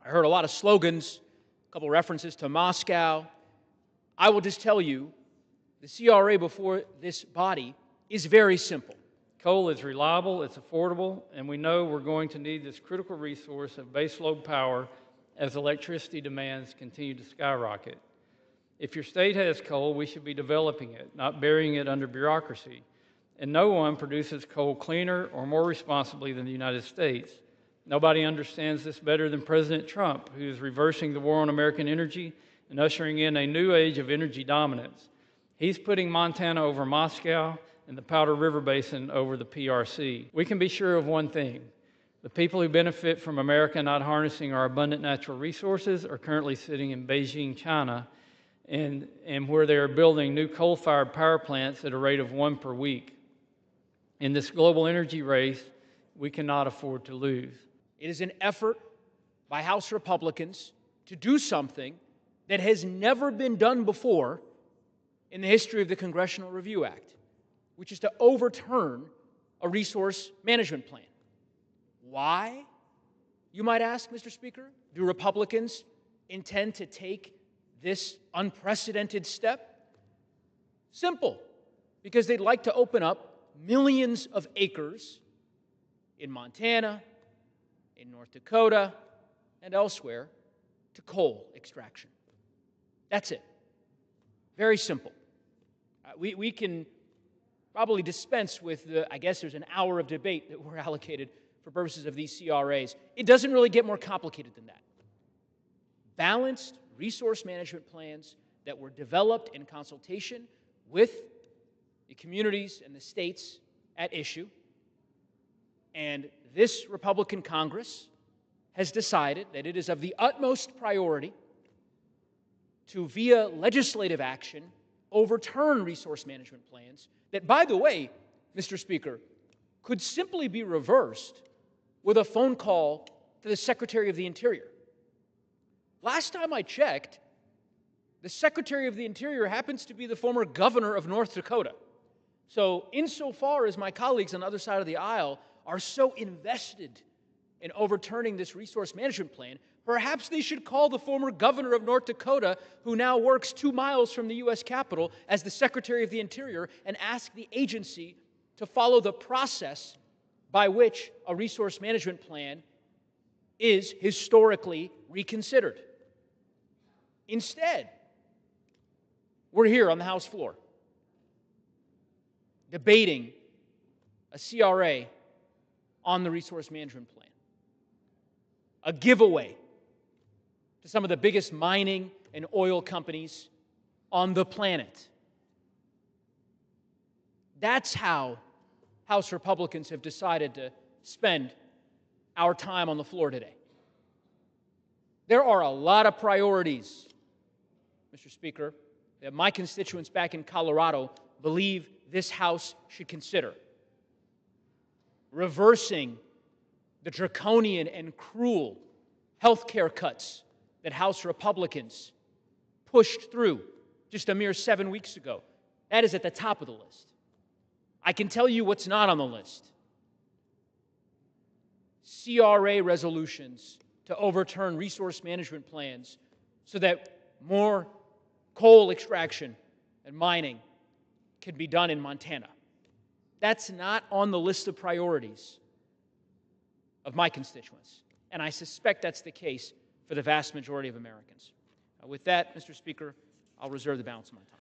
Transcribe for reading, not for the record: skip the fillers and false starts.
I heard a lot of slogans, a couple references to Moscow. I will just tell you, the CRA before this body is very simple. Coal is reliable, it's affordable, and we know we're going to need this critical resource of baseload power as electricity demands continue to skyrocket. If your state has coal, we should be developing it, not burying it under bureaucracy. And no one produces coal cleaner or more responsibly than the United States. Nobody understands this better than President Trump, who is reversing the war on American energy and ushering in a new age of energy dominance. He's putting Montana over Moscow and the Powder River Basin over the PRC. We can be sure of one thing. The people who benefit from America not harnessing our abundant natural resources are currently sitting in Beijing, China, and where they are building new coal-fired power plants at a rate of 1 per week. In this global energy race, we cannot afford to lose. It is an effort by House Republicans to do something that has never been done before in the history of the Congressional Review Act, which is to overturn a resource management plan. Why, you might ask, Mr. Speaker, do Republicans intend to take this unprecedented step? Simple, because they'd like to open up millions of acres in Montana, in North Dakota, and elsewhere to coal extraction. That's it. Very simple. We can probably dispense with I guess there's an hour of debate that we're allocated for purposes of these CRAs. It doesn't really get more complicated than that. Balanced resource management plans that were developed in consultation with the communities and the states at issue. And this Republican Congress has decided that it is of the utmost priority to, via legislative action, overturn resource management plans that, by the way, Mr. Speaker, could simply be reversed with a phone call to the Secretary of the Interior. Last time I checked, the Secretary of the Interior happens to be the former governor of North Dakota. So insofar as my colleagues on the other side of the aisle are so invested in overturning this resource management plan, perhaps they should call the former governor of North Dakota, who now works 2 miles from the U.S. Capitol, as the Secretary of the Interior, and ask the agency to follow the process by which a resource management plan is historically reconsidered. Instead, we're here on the House floor debating a CRA on the resource management plan, a giveaway to some of the biggest mining and oil companies on the planet. That's how House Republicans have decided to spend our time on the floor today. There are a lot of priorities, Mr. Speaker, that my constituents back in Colorado believe this House should consider. Reversing the draconian and cruel health care cuts that House Republicans pushed through just a mere 7 weeks ago. That is at the top of the list. I can tell you what's not on the list. CRA resolutions to overturn resource management plans so that more coal extraction and mining can be done in Montana. That's not on the list of priorities of my constituents, and I suspect that's the case for the vast majority of Americans. With that, Mr. Speaker, I'll reserve the balance of my time.